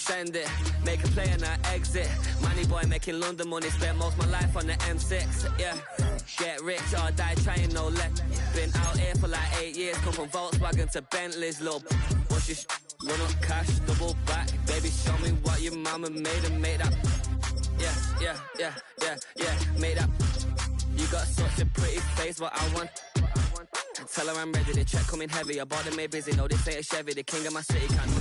send it. Make a play and I exit. Money boy making London money. Spent most of my life on the M6. Yeah, get rich or die trying, no less. Been out here for like 8 years. Come from Volkswagen to Bentleys. Little what's your run up cash, double back. Baby, show me what your mama made and make that. Yeah, make that. You got such a pretty face, what I want. Tell her I'm ready, the check coming heavy. I bought them made busy, no this ain't a Chevy. The king of my city can't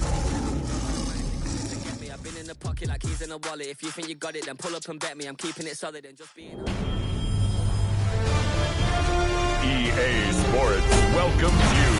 get me. I've been in the pocket like he's in a wallet. If you think you got it, then pull up and bet me. I'm keeping it solid and just being EA Sports welcomes you.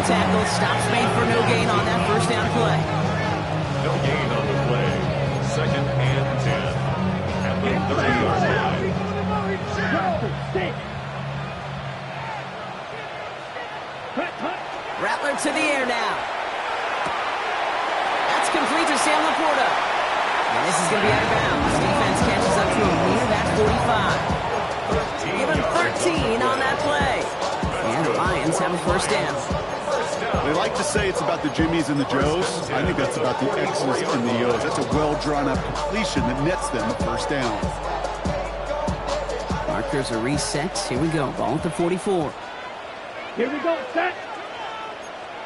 Tackle, stops made for no gain on that first down play. No gain on the play. 2nd and 10. At the 30-yard line. Rattler to the air now. That's complete to Sam Laporta. And this is going to be out of bounds. Defense catches up to him near that 45. Give him 13 on that play. And the Lions have a first down. They like to say it's about the Jimmies and the Joes. I think that's about the X's and the O's. That's a well-drawn-up completion that nets them a first down. Markers are reset. Here we go. Ball at the 44. Here we go. Set.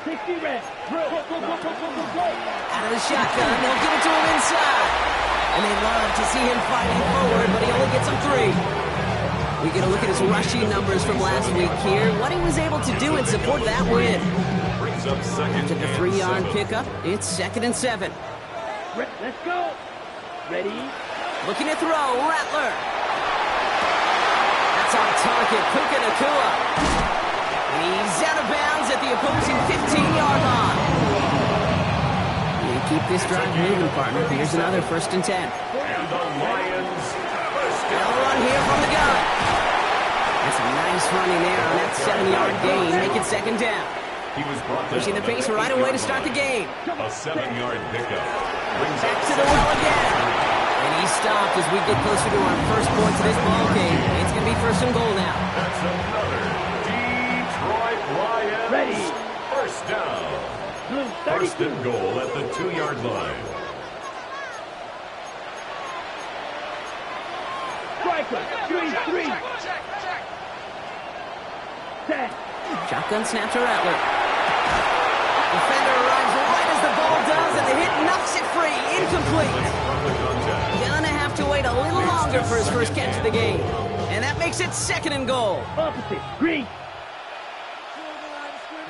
60 red. Out of the shotgun. They'll give it to him inside. And they love to see him fighting forward, but he only gets them 3. We get a look at his rushing numbers from last week here. What he was able to do in support of that win. Brings up 2nd To the 3-yard pickup, it's 2nd and 7. Let's go. Ready? Looking to throw, Rattler. That's on target, Puka Nacua. He's out of bounds at the opposing 15-yard line. You keep this drive moving, partner. Here's another 1st and 10. And the Lions They'll run here from the gun. That's a nice running there on that 7-yard gain. Make it 2nd down. He was brought down. Pushing the pace right away to start the game. A 7-yard pickup. Brings Back up to the well again. And he stopped as we get closer to our first point to this ball game. It's going to be 1st and goal now. That's another Detroit Lions. Ready. First down. 1st and goal at the 2-yard line. Striker. 3-3. Set. Shotgun snap to Rattler. Defender arrives right as the ball does, and the hit knocks it free. Incomplete. Gonna have to wait a little longer for his first catch of the game. And that makes it 2nd and goal. Opposite. Green.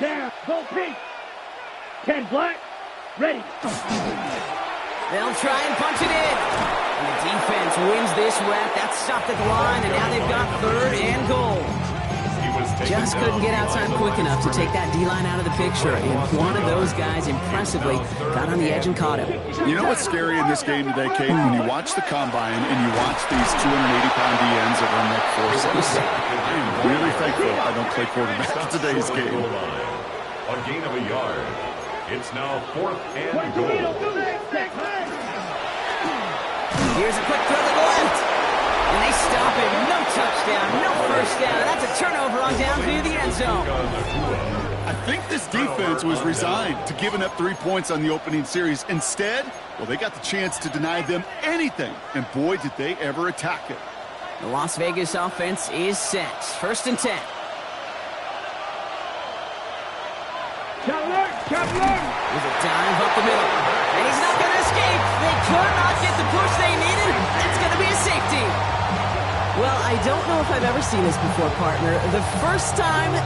Down. Go pink. 10 black. Ready. They'll try and punch it in. And the defense wins this rep. That's stopped at the line, and now they've got 3rd and goal. Just couldn't get outside quick enough to take that D-line out of the picture, and one of those guys impressively got on the edge and caught him. You know what's scary in this game today, Kate? When you watch the combine and you watch these 280-pound DNs that run like forces. I am really thankful I don't play quarterback in today's game. A gain of a yard. It's now 4th and goal. Here's a quick throw to the left. And they stop him. No touchdown, no first down. That's a turnover on down through the end zone. I think this defense was resigned to giving up 3 points on the opening series. Instead, well, they got the chance to deny them anything. And boy, did they ever attack it. The Las Vegas offense is set. 1st and 10. There's a dive up the middle. And he's not going to escape. They could not get the push they needed. That's going to be a safety. Well, I don't know if I've ever seen this before, partner. The first time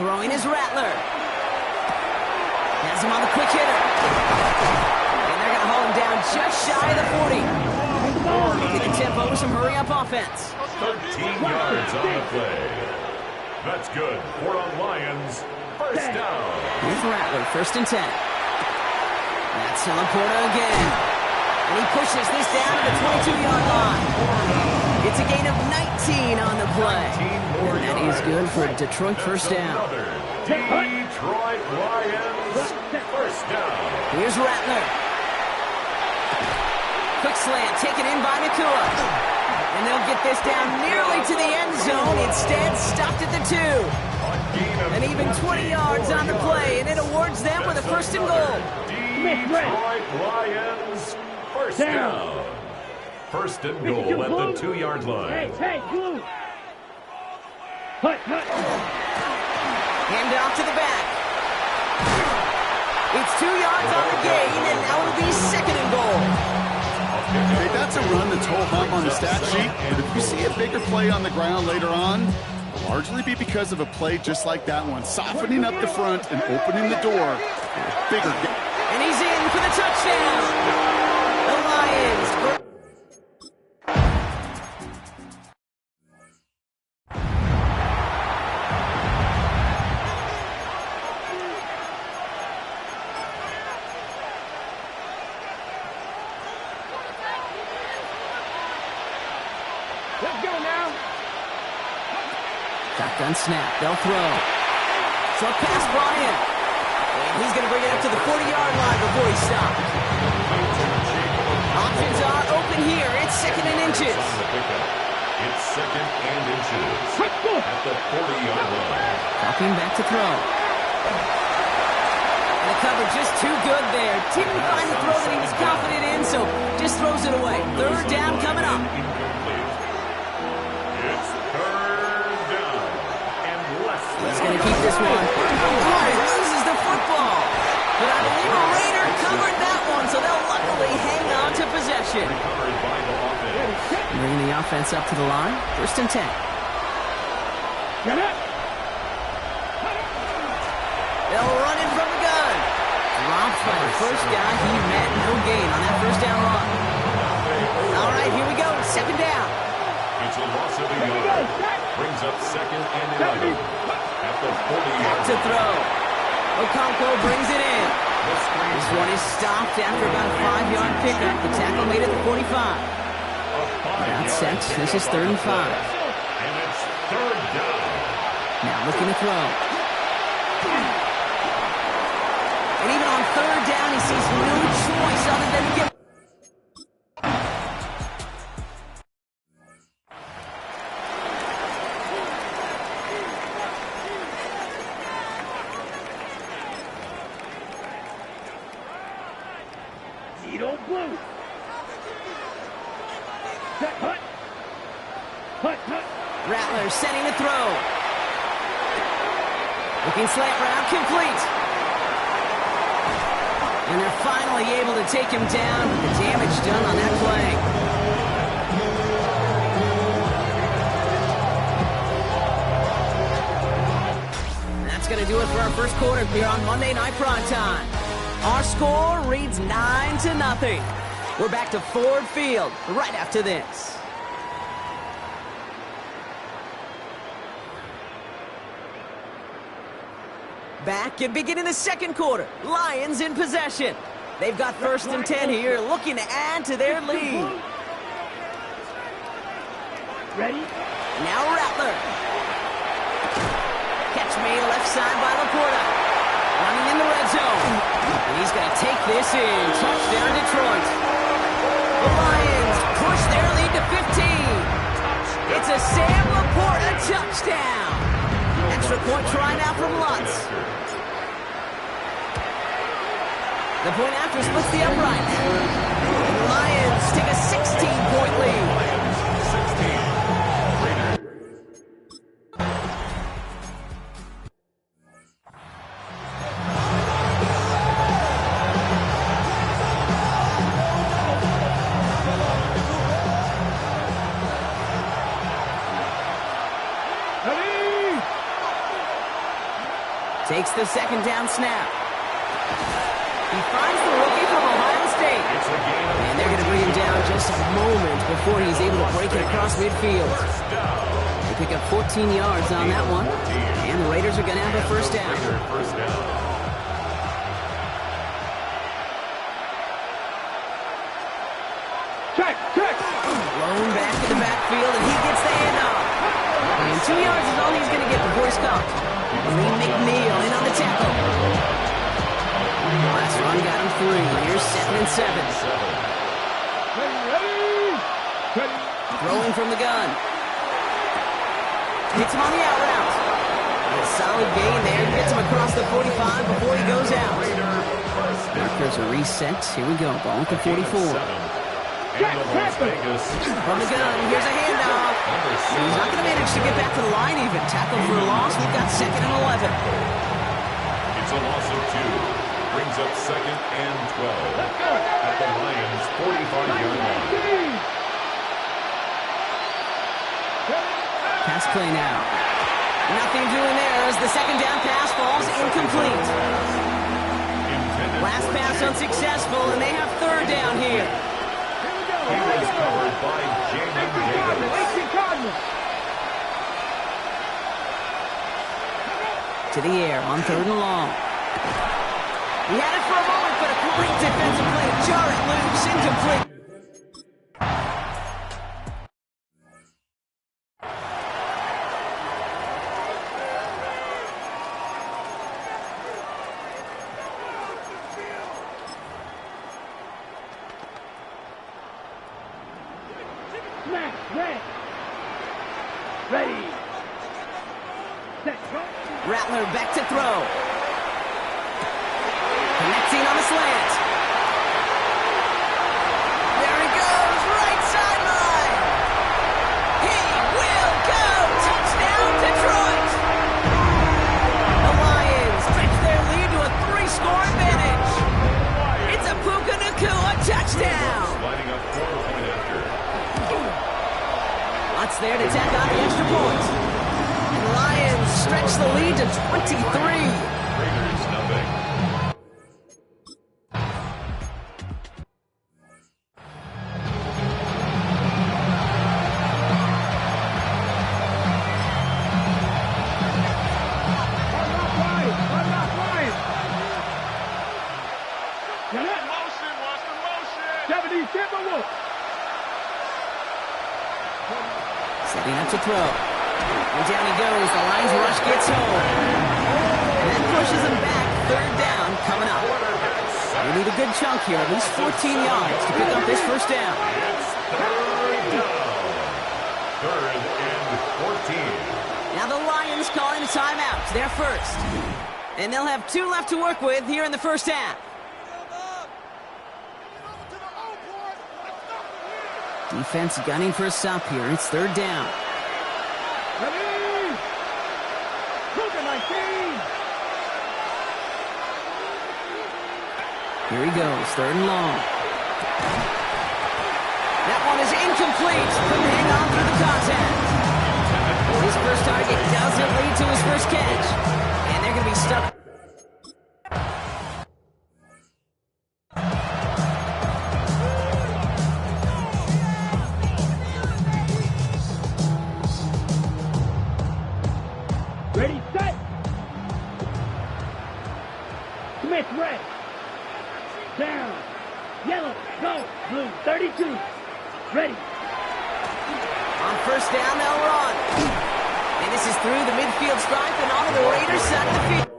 Throwing is Rattler. Has him on the quick hitter. And they're going to hold him down just shy of the 40. Get the tempo with some hurry-up offense. 13 yards on the play. That's good for a Lions first down. Here's Rattler, 1st and 10. That's Laporta again. And he pushes this down to the 22-yard line. It's a gain of 19 on the play. And he's good for a Detroit first down. Detroit Lions first down. Here's Rattler. Quick slant taken in by Nakua. And they'll get this down nearly to the end zone. Instead, stopped at the 2. An even 20 yards on the play, and it awards them with a 1st and goal. Detroit Lions first down. 1st and goal at the 2-yard line. Hey, blue. Hand off to the back. It's 2 yards on the gain, and now it'll be 2nd and goal. Okay, that's a run that's ho-hum on the stat sheet, but if you see a bigger play on the ground later on, it'll largely be because of a play just like that one, softening up the front and opening the door for a bigger game. And he's in for the touchdown. The Lions. Let's go now. Shotgun snap. They'll throw. Short pass, Bryant. And he's going to bring it up to the 40-yard line before he stops. Options are open here. It's 2nd and inches. It's 2nd and inches at the 40-yard line. Dropping back to throw. And the cover just too good there. Didn't find the throw that he was confident in, so just throws it away. 3rd down coming up. It's 3rd down and less than. He's going to keep this one. Oh, he loses the football. But I believe a Raider covered that one, so they'll luckily hang on to possession. Recovered by the offense. Bringing the offense up to the line. 1st and 10. Get it. They'll run in from the gun. Dropped by the first guy he met. No gain on that 1st down run. All right, here we go. 2nd down. It's a loss of a yard. Brings up 2nd and 11 at the 40-yard To throw. Okonkwo brings it in. This one is stopped after about a 5-yard pickup. The tackle made it to 45. That's set. This is 3rd and 5. And it's 3rd down. Now looking to throw. And even on 3rd down, he sees no choice other than to get. Zito blue. Set, hut. Rattler setting the throw. Looking slant route, complete. And they're finally able to take him down, but the damage done on that play. That's going to do it for our 1st quarter here on Monday Night Primetime. Our score reads 9-0. We're back to Ford Field right after this. Back and beginning the 2nd quarter. Lions in possession. They've got 1st and 10 here, looking to add to their lead. Ready? Now Rattler. Catch made left side by Laporta. Running in the red zone. And he's going to take this in. Touchdown Detroit. The Lions push their lead to 15. It's a Sam Laporta touchdown. Extra point try now from Lutz. The point after splits the upright. And the Lions take a 16-point lead. takes the second down snap. He finds the rookie from Ohio State. And they're going to bring him down just a moment before he's able to break it across midfield. They pick up 14 yards on that one. And the Raiders are going to have a first down. Check. Blown back to the backfield, and he gets the handoff. And 2 yards is all he's going to get before he's caught. Lee McNeil in on the tackle. Last run got him 3. Here's 2nd and 7. Ready. Throwing from the gun. Hits him on the out route. A solid gain there. Gets him across the 45 before he goes out. Markers are reset. Here we go. Ball at the 44. From the gun, here's a handoff. He's not going to manage to get back to the line even. Tackle for a loss. We've got 2nd and 11. It's a loss of 2. Brings up 2nd and 12 at the Lions' 45-yard line. Pass play now. Nothing doing there as the second down pass falls incomplete. Last pass unsuccessful, and they have 3rd down here. He was covered by Jamin Davis. To the air on 3rd and long. He had it for a moment, but a great defensive play. Jar it loose, incomplete. Ready. Set. Rattler back to throw. Connecting on the slant. There he goes, right sideline. He will go. Touchdown, Detroit. The Lions stretch their lead to a 3-score advantage. It's a Puka Nacua touchdown. Lining up quarterback after. Lots there to tack on the extra point. And the Lions stretch the lead to 23. Raiders nothing. Setting up to throw. And down he goes. The Lions rush gets home. And that pushes him back. 3rd down coming up. They need a good chunk here. At least 14 yards to pick up this first down. It's 3rd down. 3rd and 14. Now the Lions calling a timeout. They're first. And they'll have 2 left to work with here in the first half. Defense gunning for a stop here. It's 3rd down. Ready. Puka 19. Here he goes. 3rd and long. That one is incomplete. Couldn't hang on through the contact. His first target doesn't lead to his first catch. And they're going to be stuck. Ready, set. Smith, red. Down. Yellow, go. Blue, 32. Ready. On first down, they'll run. And this is through the midfield stripe and onto the Raiders side of the field.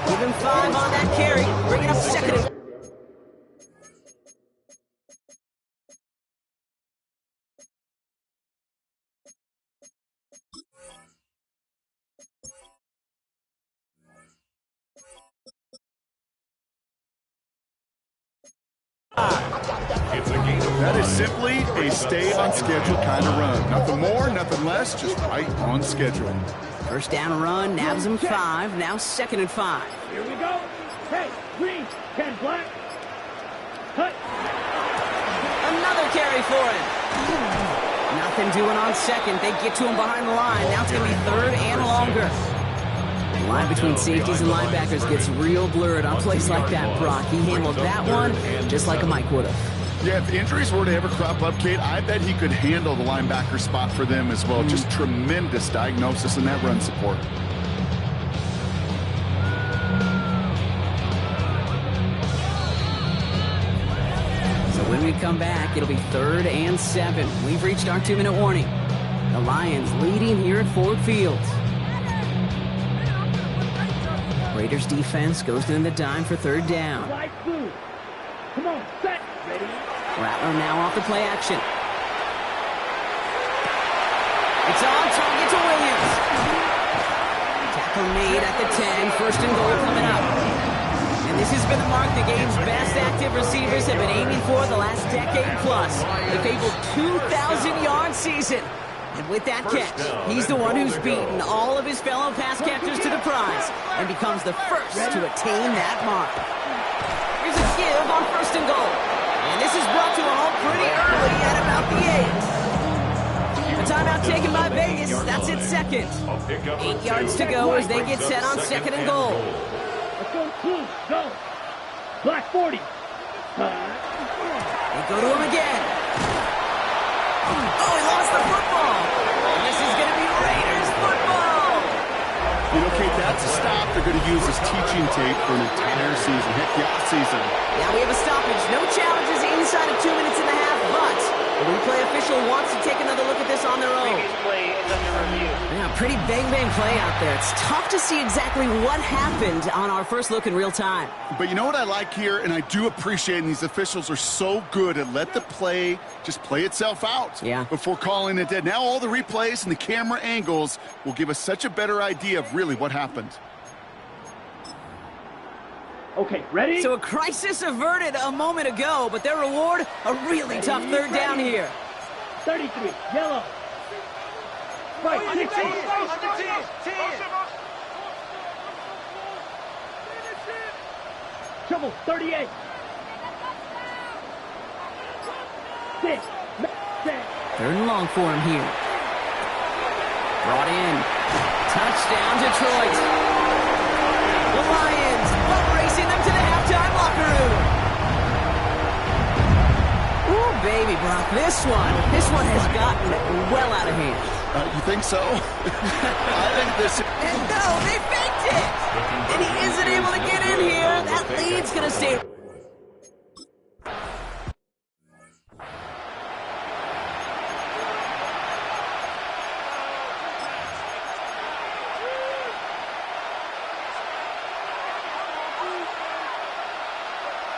Give him 5 on that carry. Bring it up 2nd. That is simply a stay on schedule kind of run. Nothing more, nothing less, just right on schedule. First down run, nabs him 5. Now 2nd and 5. Here we go. Hey, green, 10 black. Cut. Another carry for him. Nothing doing on 2nd. They get to him behind the line. Now it's going to be 3rd and longer. line between safeties and linebackers gets real blurred on plays like that, Brock. He handled that one just like a Mike would have. Yeah, if injuries were to ever crop up, Kate, I bet he could handle the linebacker spot for them as well. Just tremendous diagnosis in that run support. When we come back, it'll be 3rd and 7. We've reached our 2-minute warning. The Lions leading here at Ford Field. Raiders defense goes in the dime for 3rd down. Come on, set. Ready? Rattler now off the play action. It's on target to Williams. Tackle made at the 10. 1st and goal coming up. And this has been the mark the game's best active receivers have been aiming for the last decade plus. The fabled 2,000-yard season. And with that catch, he's the one who's beaten all of his fellow pass catchers to the prize and becomes the first to attain that mark. Here's a give on 1st and goal. And this is brought to a halt pretty early at about the 8. A timeout taken by Vegas. That's its 2nd. 8 yards to go as they get set on 2nd and goal. Let's go, team. Go. Black 40. They go to him again. Oh, he lost the football. And this is going to be Raiders football. You know, Kate, that's a stop they're going to use as teaching tape for an entire season. Heck, the off-season. Now we have a stoppage. No challenges inside of 2 minutes and a half, but the replay official wants to take another look at this on their own. Yeah, pretty bang-bang play out there. It's tough to see exactly what happened on our first look in real time. But you know what I like here, and I do appreciate, and these officials are so good at let the play just play itself out before calling it dead. Now all the replays and the camera angles will give us such a better idea of really what happened. Okay, ready? So a crisis averted a moment ago, but their reward, a really tough 3rd down here. 33, yellow. Right, 16. Trouble, 38. 6. 3rd and long for him here. Brought in. Touchdown, Detroit. The Lions racing them to the halftime locker room. Ooh, baby, Brock, this one has gotten well out of hand. You think so? I think this... And no, they faked it! And he isn't able to get in here. That lead's going to stay...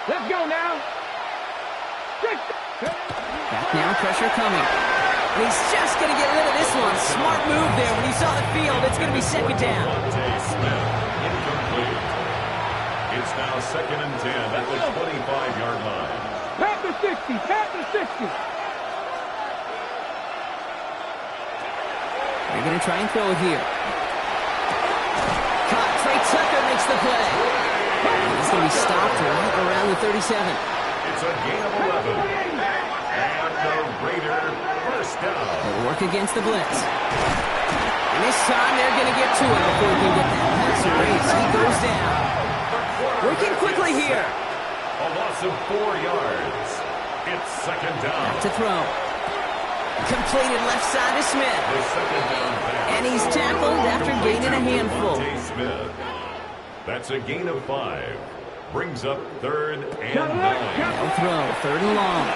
Let's go now. Back now, pressure coming. And he's just going to get rid of this one. Smart move there. When he saw the field, it's going to be 2nd down. Incomplete. It's now 2nd and 10 at the 25-yard line. Pat the 60. Pat the 60. They're going to try and throw it here. Caught. Trey Tucker makes the play. He's going to be stopped right around the 37. It's a gain of 11. And the Raider first down. They'll work against the blitz. And this time they're going to get to it before he can get that pass erased. He goes down. Working quickly here. A loss of 4 yards. It's 2nd down. Back to throw. Completed left side to Smith. The 2nd down pass. And he's tackled after gaining a handful. Smith. That's a gain of 5. Brings up 3rd and 9. They'll throw. 3rd and long.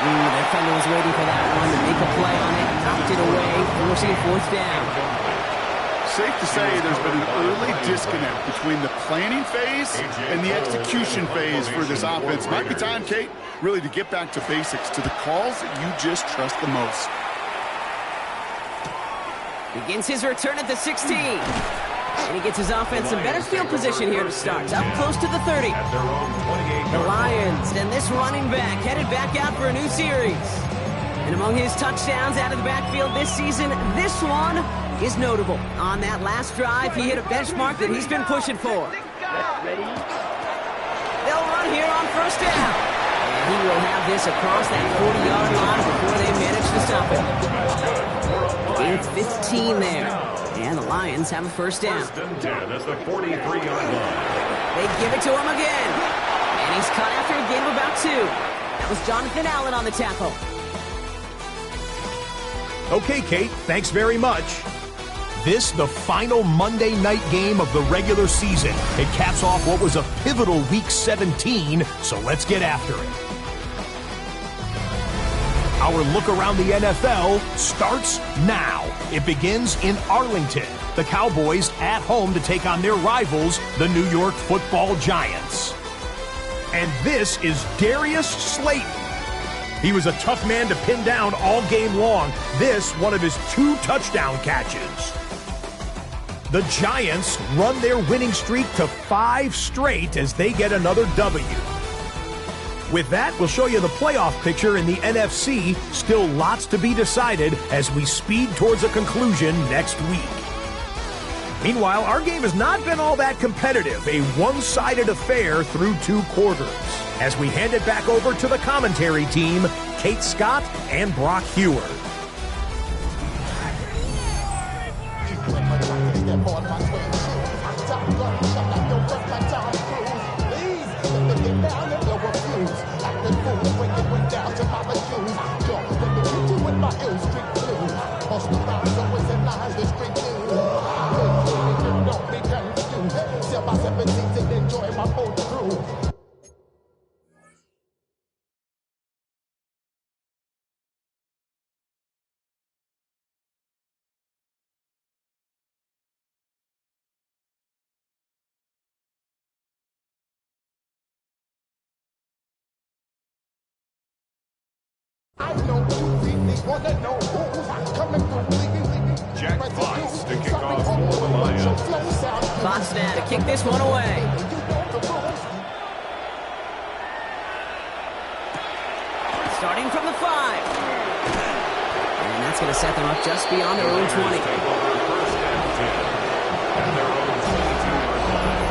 Their defender was waiting for that one to make a play on it. Knocked it away, forcing 4th down. Safe to say there's been an early disconnect between the planning phase and the execution phase for this offense. Might be time, Kate, really to get back to basics, to the calls that you just trust the most. Begins his return at the 16. And he gets his offense in better field position here to start. Up close to the 30. The Lions and this running back headed back out for a new series. And among his touchdowns out of the backfield this season, this one is notable. On that last drive, he hit a benchmark that he's been pushing for. They'll run here on 1st down. And he will have this across that 40-yard line before they manage to stop it. Gain 15 there. And the Lions have a first down. First and 10 at the 43-yard line. They give it to him again. And he's caught after a gain of about 2. That was Jonathan Allen on the tackle. Okay, Kate, thanks very much. This, the final Monday night game of the regular season. It caps off what was a pivotal Week 17, so let's get after it. Our look around the NFL starts now. It begins in Arlington. The Cowboys at home to take on their rivals, the New York Football Giants. And this is Darius Slayton. He was a tough man to pin down all game long. This, one of his 2 touchdown catches. The Giants run their winning streak to 5 straight as they get another W. With that, we'll show you the playoff picture in the NFC. Still lots to be decided as we speed towards a conclusion next week. Meanwhile, our game has not been all that competitive, a one-sided affair through 2 quarters. As we hand it back over to the commentary team, Kate Scott and Brock Hewer. Jack Fox to kick off for the Lions. Fox now to kick this one away. Starting from the 5. And that's going to set them up just beyond their own 20. First and 10 at their own 22-yard line.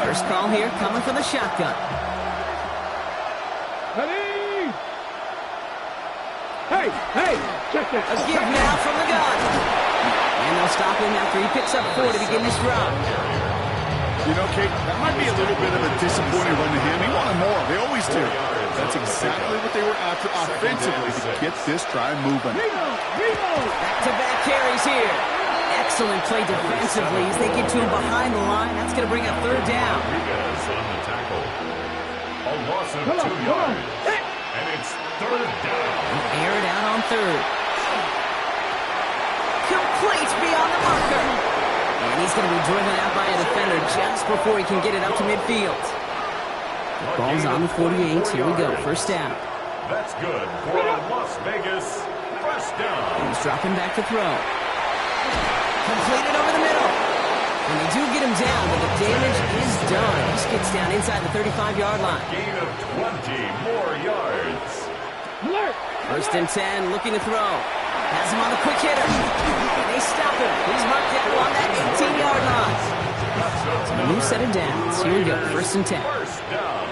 First call here coming from the shotgun. Ready? Hey, check this. A give now from the gun. And they'll stop him after he picks up 4 to begin this drive. You know, Kate, that might be a little bit of a disappointing run to him. He wanted more. They always do. That's exactly what they were after offensively to get this drive moving. Back-to-back carries here. Excellent play defensively as they get to him behind the line. That's going to bring up 3rd down. Rodriguez on the tackle. A loss of 2 yards. And it's 3rd down. Air it out on 3rd. Complete beyond the marker. And he's going to be driven out by a defender just before he can get it up to midfield. The ball's on the 48. Here we go. 1st down. That's good for a Las Vegas 1st down. He's dropping back to throw. Completed over the middle. And they do get him down, but the damage is done. He just gets down inside the 35-yard line. Gain of 20 more yards. 1st and 10, looking to throw. Has him on the quick hitter. And they stop him. He's marked down on that 18-yard line. So a new set of downs. Here we go, 1st and 10. 1st down.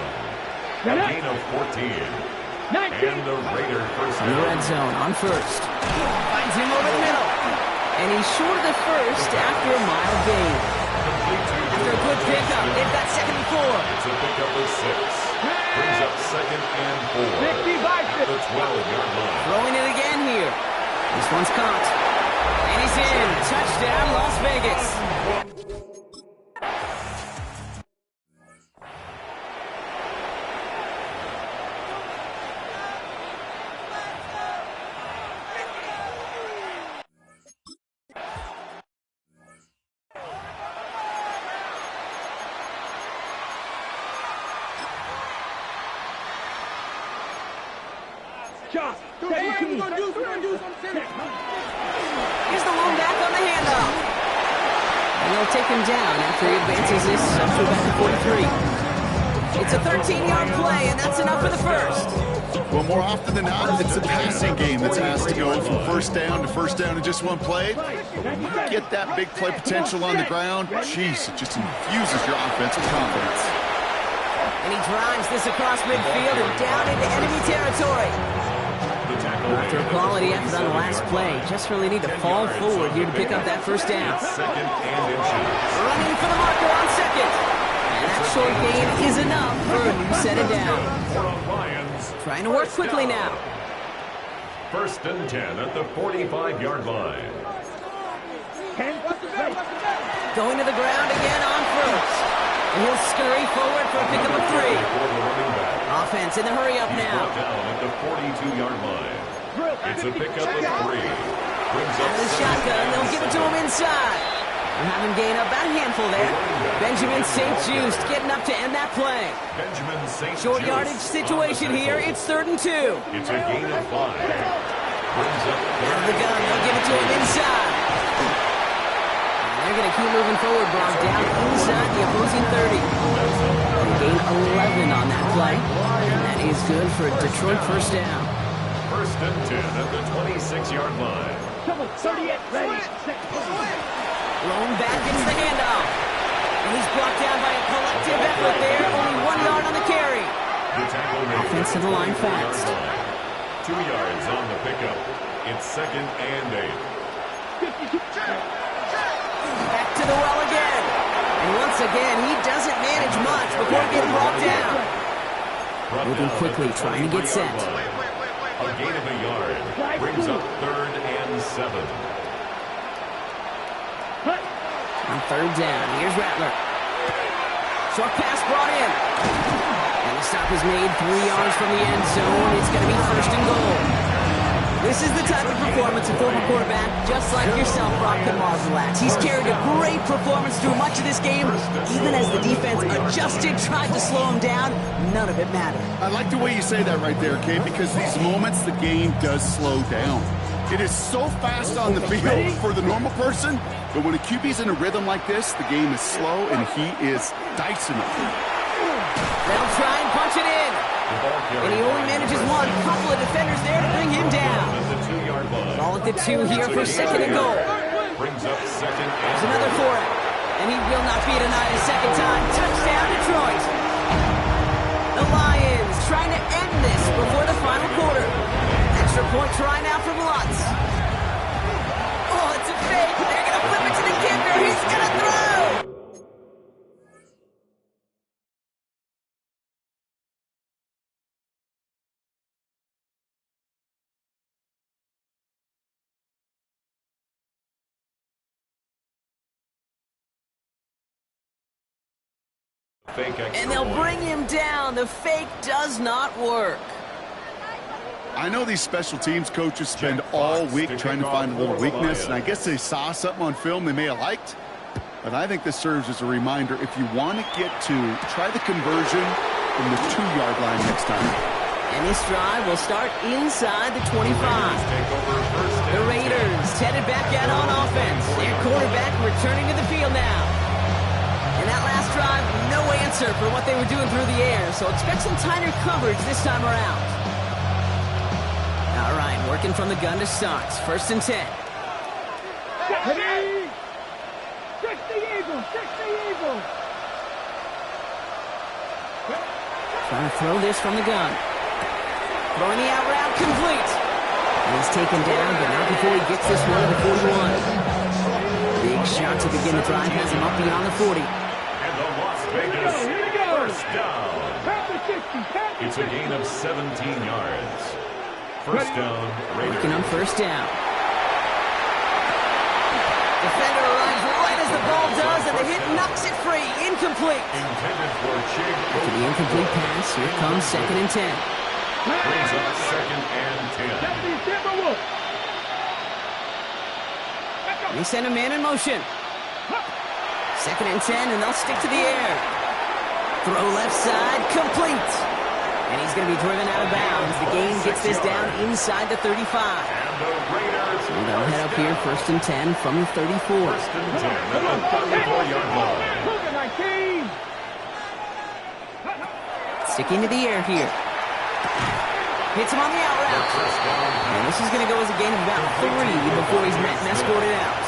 A gain of 14. And the Raider first In the red zone on 1st. Finds him over the middle. And he's short of the 1st after a mild gain. After a good pickup, they've got 2nd and 4. It's a pickup of 6. Brings up 2nd and 4. At the 12-yard line. Throwing it again here. This one's caught. And he's in. Touchdown, Las Vegas. Here's the lone back on the handoff. And they'll take him down after he advances this up to about the 43. It's a 13-yard play, and that's enough for the 1st. Well, more often than not, it's a passing game that's asked to go from 1st down to 1st down in just one play. But when you get that big play potential on the ground, jeez, it just infuses your offense with confidence. And he drives this across midfield and down into enemy territory. After a quality effort on the last play, just really need to fall forward here to pick up that first down. Running for the marker on second. And that short gain is enough for a new set of downs. Trying to work quickly now. 1st and 10 at the 45-yard line. Going to the ground again on first. And he'll scurry forward for a pickup of 3. Offense in the hurry up now. Down at the 42-yard line. It's a pickup of 3. Out of the shotgun, they'll give it to him inside. And have him gain about a handful there. Benjamin St. Just getting up to end that play. Benjamin St. Short yardage situation here. It's 3rd and 2. It's a gain of 5. Out of the gun, they'll give it to him inside. And they're going to keep moving forward, Brock, down inside the opposing 30. They gain 11 on that play. And that is good for a Detroit first down. 1st and 10 at the 26-yard line. 38 ready. Lone back gets the handoff. And he's brought down by a collective effort there. Only 1 yard on the carry. Offense to the line fast. 2 yards on the pickup. It's 2nd and 8. Back to the well again. And once again, he doesn't manage much before getting brought down. Moving quickly, trying to get set. A gain of a yard. Brings up 3rd and 7. On 3rd down, here's Rattler. Short pass brought in. And the stop is made 3 yards from the end zone. It's going to be 1st and goal. This is the type of performance a former quarterback, just like yourself, Brock, can marvel at. He's carried a great performance through much of this game. Even as the defense adjusted, tried to slow him down, none of it mattered. I like the way you say that right there, Kate, because these moments the game does slow down. It is so fast on the field for the normal person, but when a QB's in a rhythm like this, the game is slow and he is dicing it. They'll try and punch it in. And he only manages one. Couple of defenders there to bring him down. Ball at the 2 here for 2nd and goal. There's another for it. And he will not be denied a second time. Touchdown, Detroit. The Lions trying to end this before the final quarter. Extra point try now from Lutz. Oh, it's a fake. They're going to flip it to the kicker. He's going to throw. And they'll bring him down. The fake does not work. I know these special teams coaches spend all week trying to find a little weakness, and I guess they saw something on film they may have liked. But I think this serves as a reminder, if you want to get to, try the conversion from the 2-yard line next time. And this drive will start inside the 25. The Raiders headed back out on offense. Their quarterback returning to the field now. And that last drive, no answer for what they were doing through the air, so expect some tighter coverage this time around. All right, working from the gun to start. 1st and 10. Ready? 60 Eagles, 60 Eagles. Trying to throw this from the gun. Throwing the out route complete. And he's taken down, but not before he gets this one to the 41. Big shot to begin the drive has him up beyond the 40. And the Las Vegas first down. It's a gain of 17 yards. First down, Raiders. Working on 1st down. Defender arrives right as the ball does, and the hit knocks it free. Incomplete. Intended for Chig. To the incomplete pass, here comes 2nd and 10. Brings up 2nd and 10. They send a man in motion. 2nd and 10, and they'll stick to the air. Throw left side, complete. And he's going to be driven out of bounds. The game gets this down inside the 35. And the Raiders. So they'll head up here 1st and 10 from the 34. 1st and 10 at the 34-yard line. Sticking to the air here. Hits him on the out route. And this is going to go as a gain of about 3 before he's met and escorted out.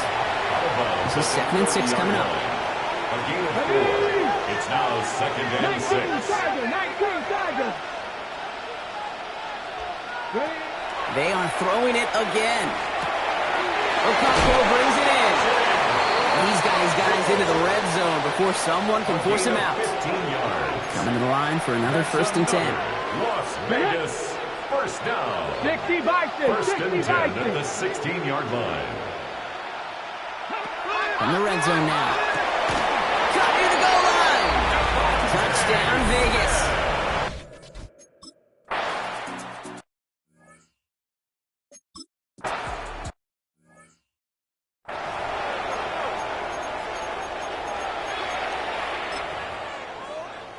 This is 2nd and 6 coming up. A gain of 4. It's now second and 6. 19 Tiger. They are throwing it again. Rpkillem brings it in. He's got his guys into the red zone before someone can force him out. 15 yards. Coming to the line for another first and 10. Las Vegas, first down. 60 Bison. First and 10 at the 16-yard line. From the red zone now. Cut near the goal line. Touchdown, Vegas.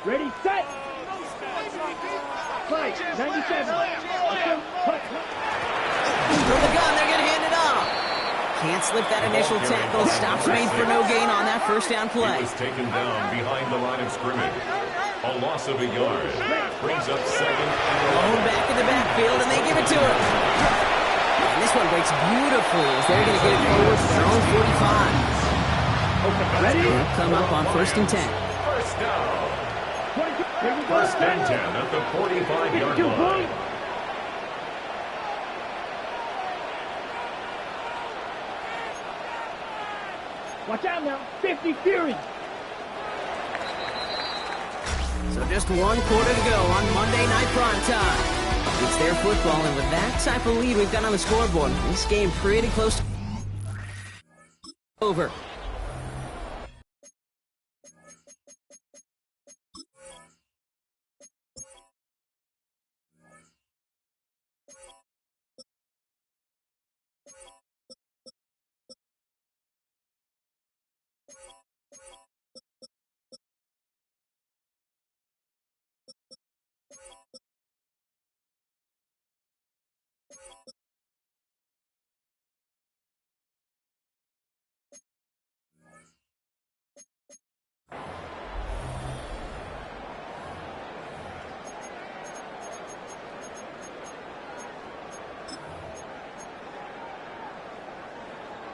Ready, set. Play, 97. From the gun, they're going to hand it off. Can't slip that initial tackle. Stops made for no gain on that first down play. He was taken down behind the line of scrimmage. A loss of a yard. Brings up second and Blown back in the backfield, and they give it to him. And this one breaks beautifully as they're going to get it forward to their own 45. Ready? They'll come up on first and 10. first down. First and 10 at the 45-yard line. Watch out now. 50 Fury. So just 1 quarter to go on Monday Night Prime Time. It's their football, and with that type of lead we've got on the scoreboard, this game pretty close to over.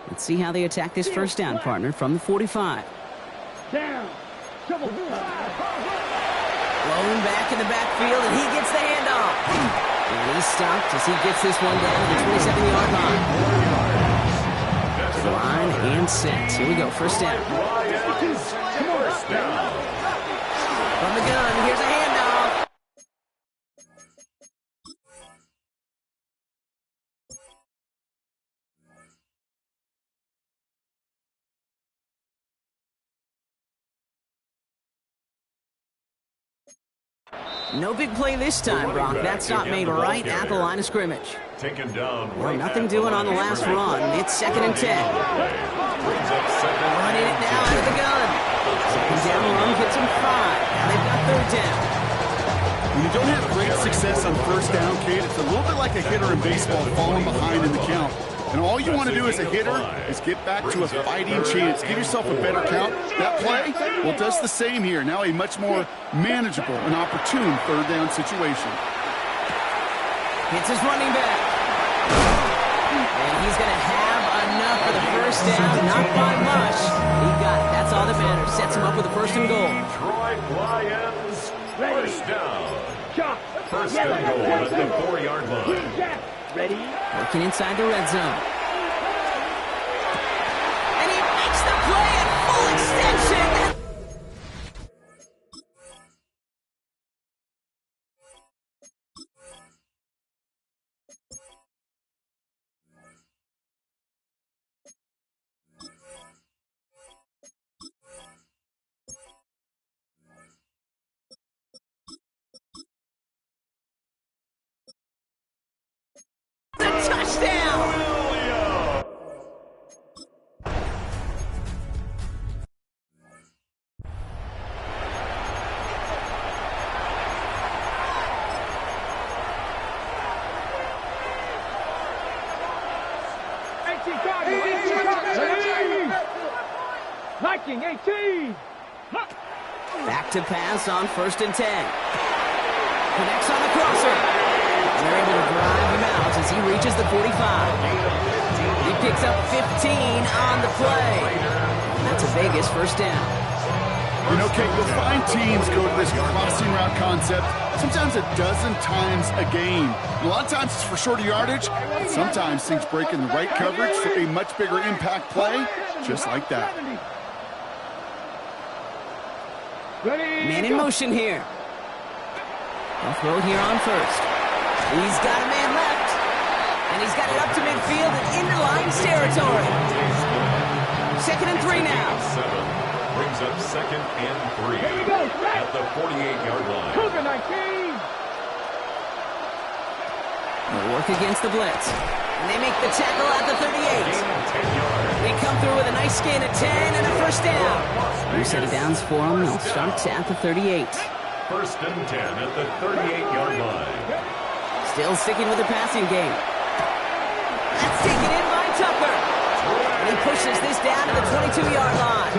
Let's see how they attack this first down, partner, from the 45. Down. Double. Blown back in the backfield, and he gets the handoff. And he's stopped as he gets this one down to the 27-yard line. To the line and set. Here we go, first down. First down. From the gun, here's a handoff. No big play this time, Brock. That stop made right at the line of scrimmage. Taken down. Well, nothing doing on the last run. It's second and 10. Running it now out of the gun. Second down run gets him 5. Now they've got third down. When you don't have great success on first down, Kate, it's a little bit like a hitter in baseball falling behind in the count. And all you want to do as a hitter is get back to a fighting chance. Give yourself a better count. That play, well, does the same here. Now a much more manageable and opportune third down situation. Hits his running back. And he's going to have enough for the first down. Not by much. He got it. That's all that matters. Sets him up with a first and goal. Detroit Lions, first down. Shot. First and goal at the 4-yard line. Ready? Working inside the red zone. And he makes the play at full extension. Touchdown! Viking 18. Back to pass on first and 10. Connects on the crosser. They're able to drive him out as he reaches the 45. He picks up 15 on the play. That's a Vegas first down. You know, Kate, you'll find teams go to this crossing route concept sometimes a dozen times a game. And a lot of times it's for shorter yardage, but sometimes things break in the right coverage for a much bigger impact play, just like that. Man in motion here. They'll throw it here on first. He's got a man left. And he's got it up to midfield and into Lions territory. 2nd and 3 now. Brings up 2nd and 3 at the 48-yard line. They'll work against the blitz. And they make the tackle at the 38. They come through with a nice gain of 10 and a first down. New set of downs for them. They'll start at the 38. 1st and 10 at the 38-yard line. Still sticking with the passing game. That's taken in by Tucker. And he pushes this down to the 22-yard line.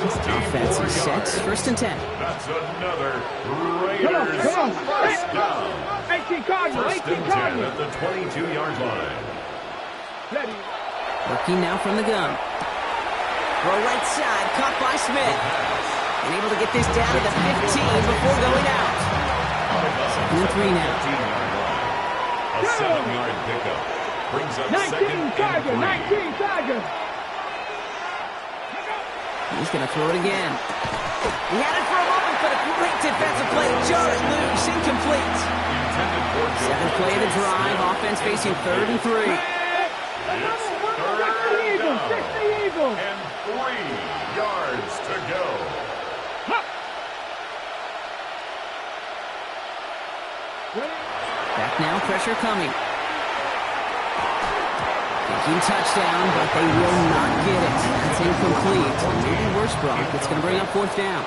Offense is set. 1st and 10. That's another Raiders first down. 1st and 10 at the 22-yard line. Working now from the gun. Throw right side, caught by Smith. And able to get this down to the 15 before going out. 2nd and 3 now. A 7-yard pickup. Brings up 2nd and 3. 19 Tigers. He's going to throw it again. He had it for a moment, but a great defensive play. Jar it loose, incomplete. 7th play of the drive. Offense facing 3rd and 3. It's 3rd down. And 3 yards to go. Back now, pressure coming. Thinking touchdown, but they will not get it. That's incomplete. Maybe worse, Brock. It's going to bring up 4th down.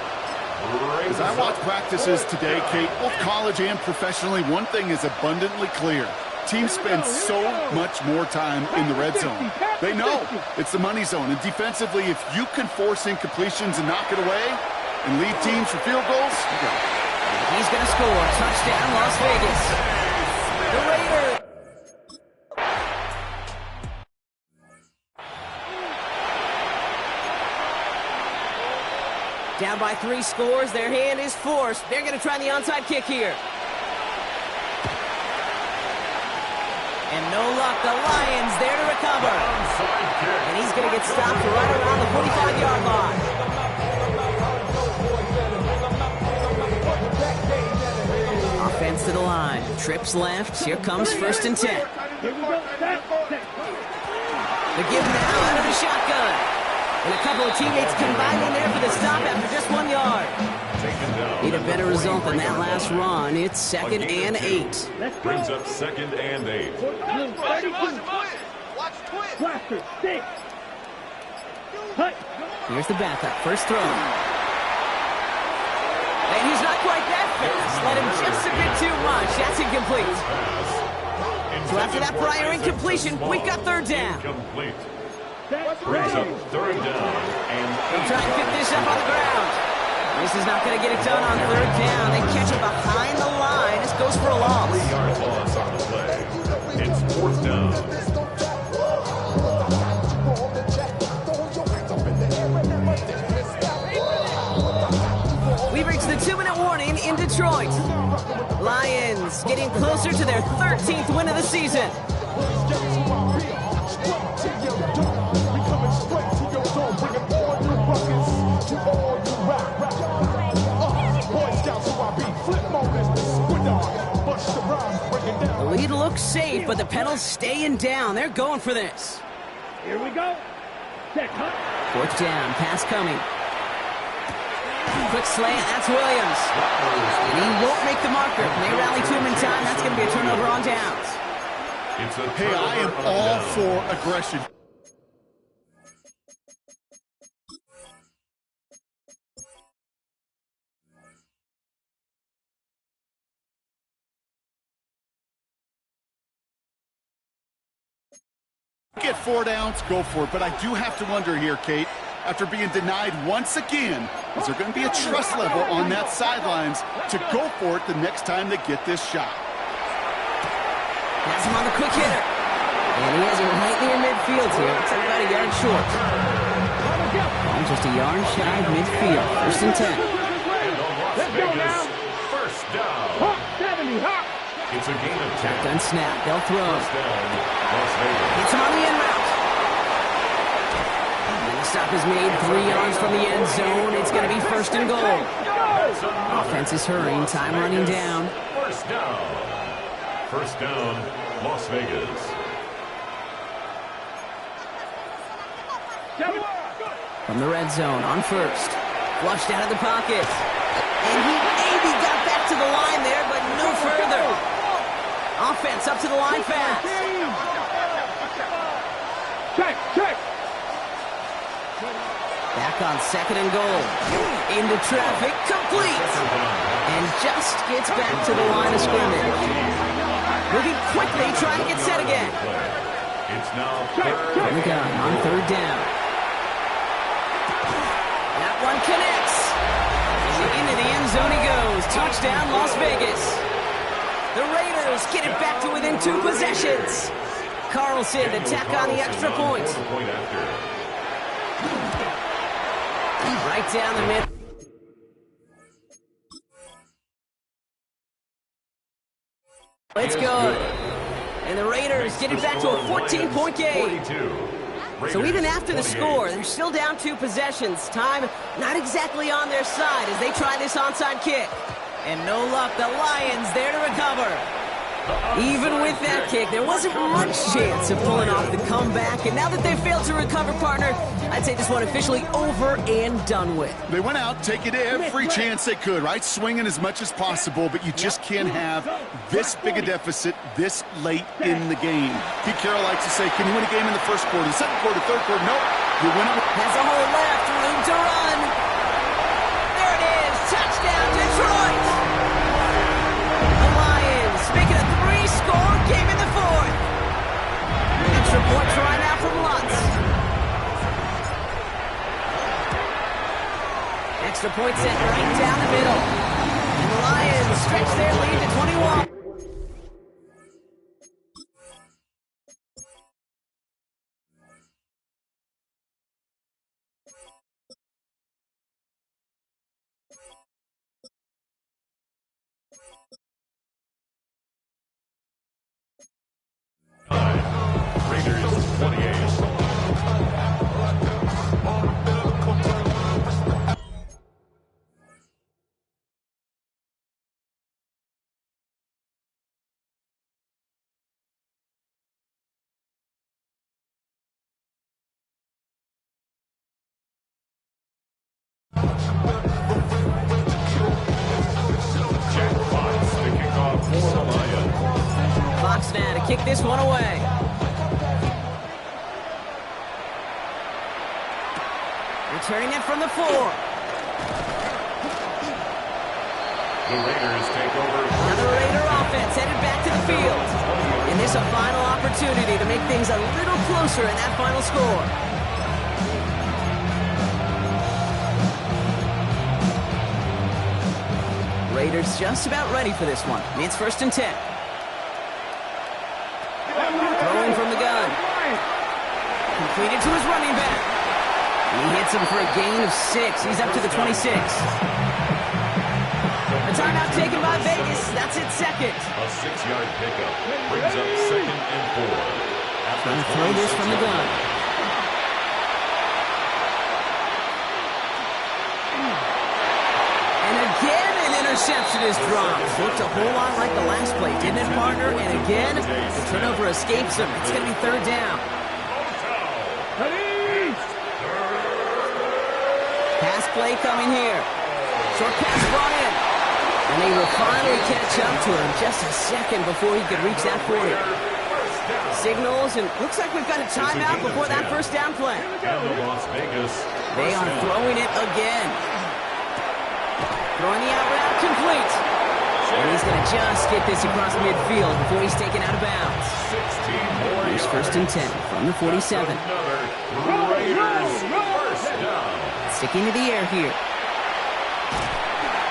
As I watch practices today, Kate, both college and professionally, one thing is abundantly clear. Teams spend so much more time in the red zone. They know it's the money zone. And defensively, if you can force incompletions and knock it away and lead teams for field goals, he's going to score. Touchdown, Las Vegas. The Raiders. Down by 3 scores. Their hand is forced. They're going to try the onside kick here. And no luck. The Lions there to recover. And he's going to get stopped right around the 45-yard line. Offense to the line. Trips left. Here comes 1st and 10. The give now out of the shotgun. And a couple of teammates combining there for the stop after just 1 yard. Need a better result than that last run. It's 2nd and 8. Brings up 2nd and 8. Here's the backup. First throw. And he's not quite that fast. Let him just a bit too much. That's incomplete. So after that prior incompletion, we've got 3rd down. Incomplete. Brings up 3rd down. And They'll try and pick this up on the ground. This is not going to get it done on 3rd down. They catch it behind the line. This goes for a loss. 3-yard loss on the play. It's 4th down. We reached the 2-minute warning in Detroit. Lions getting closer to their 13th win of the season. The lead looks safe, but the Pedals staying down. They're going for this. Here we go. 4th down, pass coming. Quick slant, that's Williams. And he won't make the marker. They rally to him in time. That's going to be a turnover on downs. hey, I am all for aggression. Get 4 downs, go for it. But I do have to wonder here, Kate, after being denied once again, is there going to be a trust level on that sidelines to go for it the next time they get this shot? Has him on the quick hitter. And he has it right near midfield here. It's about a yard short. down just a yard shy of midfield. 1st and 10. And the Las Vegas first down. Hawk 70, Hawk. It's a gain of 10. Shotgun snap. They'll throw. First down, Las Vegas. Hits him on the end route. And the stop is made 3 yards from the end zone. It's going to be 1st and goal. Offense is hurrying. Time running down. First down. First down, Las Vegas. From the red zone on 1st. Flushed out of the pocket. And he maybe got back to the line there, but no further. Offense up to the line fast. Check, check. Back on 2nd and goal. Into traffic, complete. And just gets back to the line of scrimmage. Moving quickly, trying to get set again. It's now From the gun on 3rd down. That one connects. Into the end zone he goes. Touchdown, Las Vegas. The Raiders get it back to within 2 possessions. Carlson to tack on the extra point. Right down the middle. It's good. And the Raiders get it back to a 14-point game. So even after the score, they're still down 2 possessions. Time not exactly on their side as they try this onside kick. And no luck, the Lions there to recover. Even with that kick, there wasn't much chance of pulling off the comeback. And now that they've failed to recover, partner, I'd say this one officially over and done with. They went out taking every chance they could, right? Swinging as much as possible, but you just can't have this big a deficit this late in the game. Pete Carroll likes to say, can you win a game in the 1st quarter, the 2nd quarter, 3rd quarter? Nope. You win it. Has a hole left, room to run. There it is, touchdown Detroit. The Lions making a 3-score game in the 4th. Extra point try now from Lutz. Extra point set right down the middle. And the Lions stretch their lead to 21. Raiders 28. Jack Fox to kick off for the Lions. Fox now to kick this one away. Returning it from the 4. The Raiders take over. Another Raider offense headed back to the field. And this a final opportunity to make things a little closer in that final score. Raiders just about ready for this one. It's 1st and 10. Throwing from the gun. Completed to his running back. He hits him for a gain of 6. He's up to the 26. A timeout taken by Vegas. That's its 2nd. A 6-yard pickup brings up 2nd and 4. Trying to throw this from the gun. And again, an interception is dropped. Looked a whole lot like the last play, didn't it, partner? And again, the turnover escapes him. It's going to be 3rd down. Pass play coming here. Short pass brought in. And they will finally catch up to him just a second before he could reach that 40. Signals, and looks like we've got a timeout before that 1st down play. They are throwing it again. Throwing the out route complete. And he's going to just get this across midfield before he's taken out of bounds. Here's 1st and 10 from the 47. Sticking to the air here.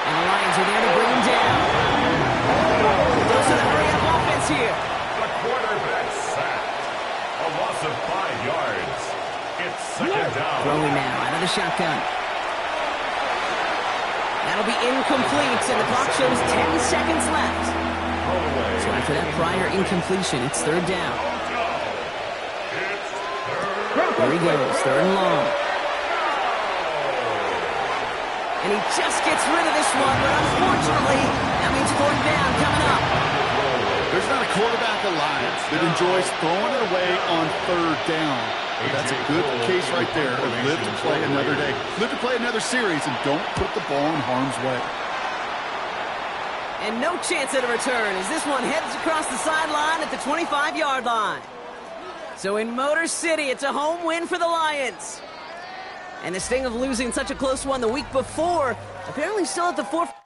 And the Lions are there to bring him down. Goes to the hurry-up offense here. The quarterback sacked. A loss of 5 yards. It's 2nd down. Throwing now out of the shotgun. That'll be incomplete, and the clock shows 10 seconds left. So after that prior incompletion, it's third down. Here he goes, third and long. And he just gets rid of this one, but unfortunately, that means fourth down coming up. There's not a quarterback alive that enjoys throwing it away on third down. But that's a good case right there of live to play another day. Live to play another series and don't put the ball in harm's way. And no chance at a return as this one heads across the sideline at the 25-yard line. So in Motor City, it's a home win for the Lions. And the sting of losing such a close one the week before, apparently still at the forefront.